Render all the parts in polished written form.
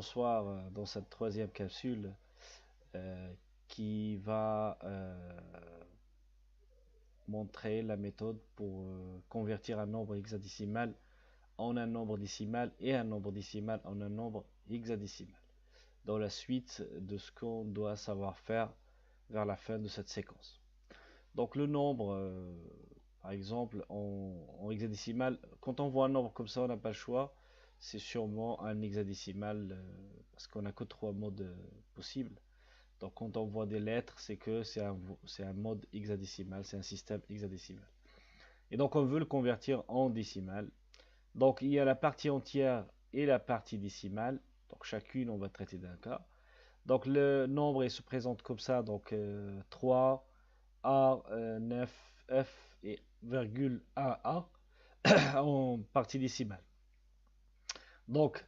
bonsoir dans cette troisième capsule qui va montrer la méthode pour convertir un nombre hexadécimal en un nombre décimal et un nombre décimal en un nombre hexadécimal, dans la suite de ce qu'on doit savoir faire vers la fin de cette séquence. Donc le nombre, par exemple, en hexadécimal, quand on voit un nombre comme ça, on n'a pas le choix. C'est sûrement un hexadécimal parce qu'on n'a que trois modes possibles. Donc quand on voit des lettres, c'est que c'est un mode hexadécimal, c'est un système hexadécimal. Et donc on veut le convertir en décimal. Donc il y a la partie entière et la partie décimale. Donc chacune, on va traiter d'un cas. Donc le nombre il se présente comme ça, donc 3, A, 9, F et virgule A en partie décimale. Donc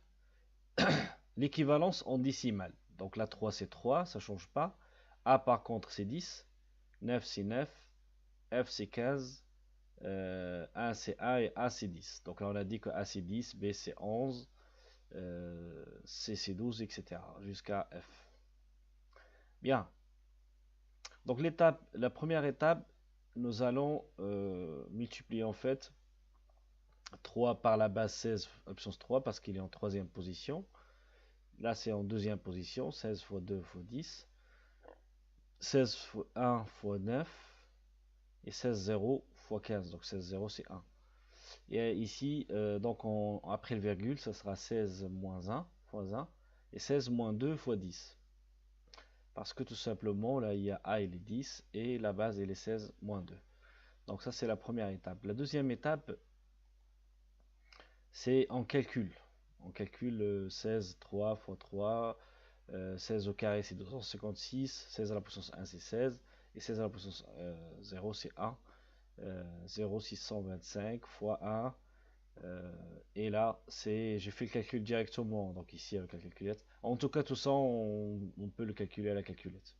l'équivalence en décimale. Donc là 3 c'est 3, ça ne change pas. A par contre c'est 10, 9 c'est 9, F c'est 15, 1 c'est 1 et A c'est 10. Donc là on a dit que A c'est 10, B c'est 11, C c'est 12, etc. jusqu'à F. Bien. Donc la première étape, nous allons multiplier en fait 3 par la base 16 puissance 3 parce qu'il est en troisième position. Là c'est en deuxième position, 16 fois 2 fois 10, 16 fois 1 fois 9 et 16 0 fois 15. Donc 16 0 c'est 1. Et ici, donc après le virgule, ça sera 16 moins 1 fois 1 et 16 moins 2 fois 10. Parce que tout simplement, là, il y a A, il est 10 et la base, elle est 16 moins 2. Donc ça, c'est la première étape. La deuxième étape, c'est en calcul. On calcule 16, 3 fois 3, 16 au carré, c'est 256, 16 à la puissance 1, c'est 16, et 16 à la puissance 0, c'est 1. 0,625 fois 1. Et là, j'ai fait le calcul directement, donc ici avec la calculette. En tout cas, tout ça, on peut le calculer à la calculette.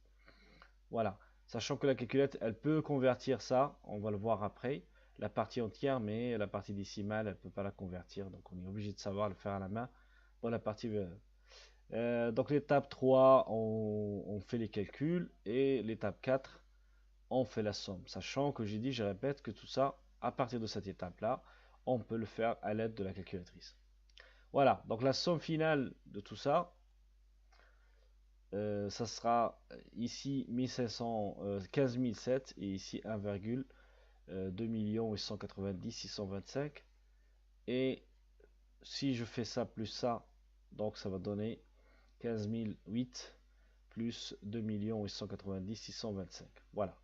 Voilà. Sachant que la calculette, elle peut convertir ça, on va le voir après, la partie entière, mais la partie décimale, elle ne peut pas la convertir. Donc on est obligé de savoir le faire à la main pour la partie. Donc l'étape 3, on fait les calculs, et l'étape 4, on fait la somme. Sachant que j'ai dit, je répète, que tout ça, à partir de cette étape-là, on peut le faire à l'aide de la calculatrice. Voilà, donc la somme finale de tout ça, ça sera ici 15 007 et ici 1,2 890 625. Et si je fais ça plus ça, donc ça va donner 15 008 plus 2 890 625. Voilà.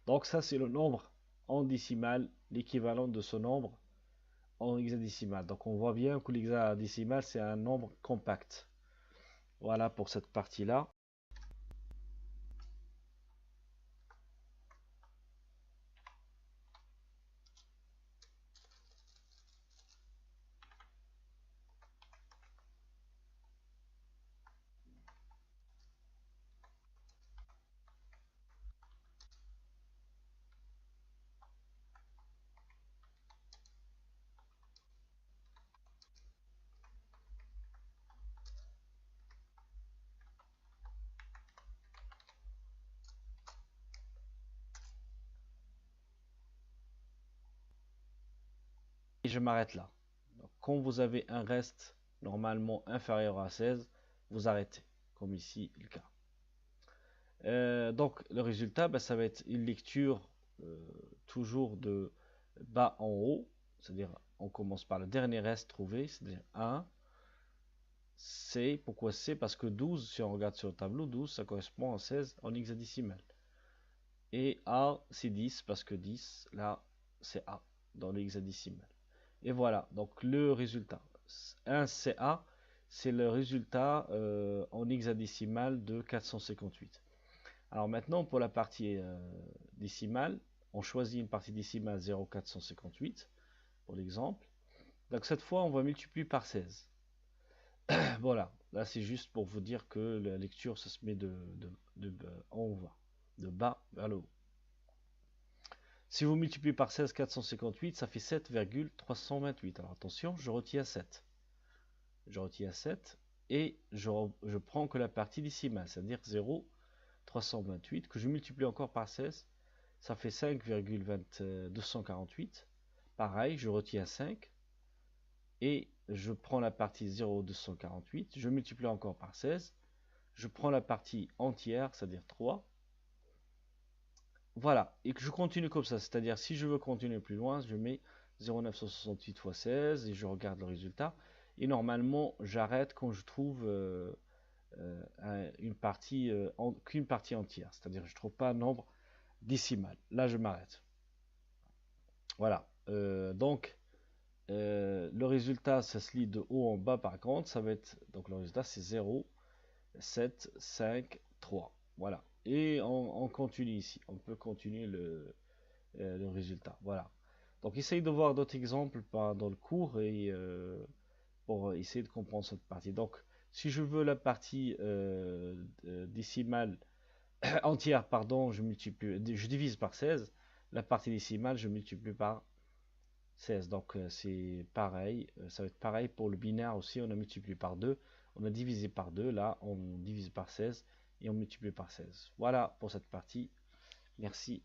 Donc ça c'est le nombre en décimale, l'équivalent de ce nombre en hexadécimal. Donc on voit bien que l'hexadécimal c'est un nombre compact. Voilà pour cette partie-là. Et je m'arrête là. Donc, quand vous avez un reste normalement inférieur à 16, vous arrêtez, comme ici le cas. Donc le résultat, ça va être une lecture toujours de bas en haut, c'est-à-dire on commence par le dernier reste trouvé, c'est-à-dire 1. C, pourquoi C? Parce que 12, si on regarde sur le tableau, 12 ça correspond à 16 en hexadécimal. Et A c'est 10 parce que 10 là c'est A dans l'hexadécimal. Et voilà, donc le résultat. 1 CA, c'est le résultat en hexadécimal de 458. Alors maintenant, pour la partie décimale, on choisit une partie décimale 0,458 pour l'exemple. Donc cette fois, on va multiplier par 16. Voilà, là c'est juste pour vous dire que la lecture, ça se met de en haut, de bas vers le haut. Si vous multipliez par 16 458, ça fait 7,328. Alors attention, je retiens 7. Je retiens 7. et je prends que la partie décimale, c'est-à-dire 0,328 que je multiplie encore par 16, ça fait 5,248. Pareil, je retiens 5 et je prends la partie 0,248, je multiplie encore par 16, je prends la partie entière, c'est-à-dire 3. Voilà, et que je continue comme ça, c'est-à-dire si je veux continuer plus loin, je mets 0,968 fois 16 et je regarde le résultat. Et normalement, j'arrête quand je trouve une partie qu'une partie entière, c'est-à-dire je ne trouve pas un nombre décimal. Là, je m'arrête. Voilà. Donc, le résultat, ça se lit de haut en bas par contre, ça va être, donc le résultat c'est 0, 7, 5, 3. Voilà. Et on continue ici. On peut continuer le résultat. Voilà. Donc, essaye de voir d'autres exemples dans le cours et pour essayer de comprendre cette partie. Donc, si je veux la partie décimale entière, pardon, je divise par 16. La partie décimale, je multiplie par 16. Donc, c'est pareil. Ça va être pareil pour le binaire aussi. On a multiplié par 2. On a divisé par 2. Là, on divise par 16 et on multiplie par 16. Voilà pour cette partie. Merci.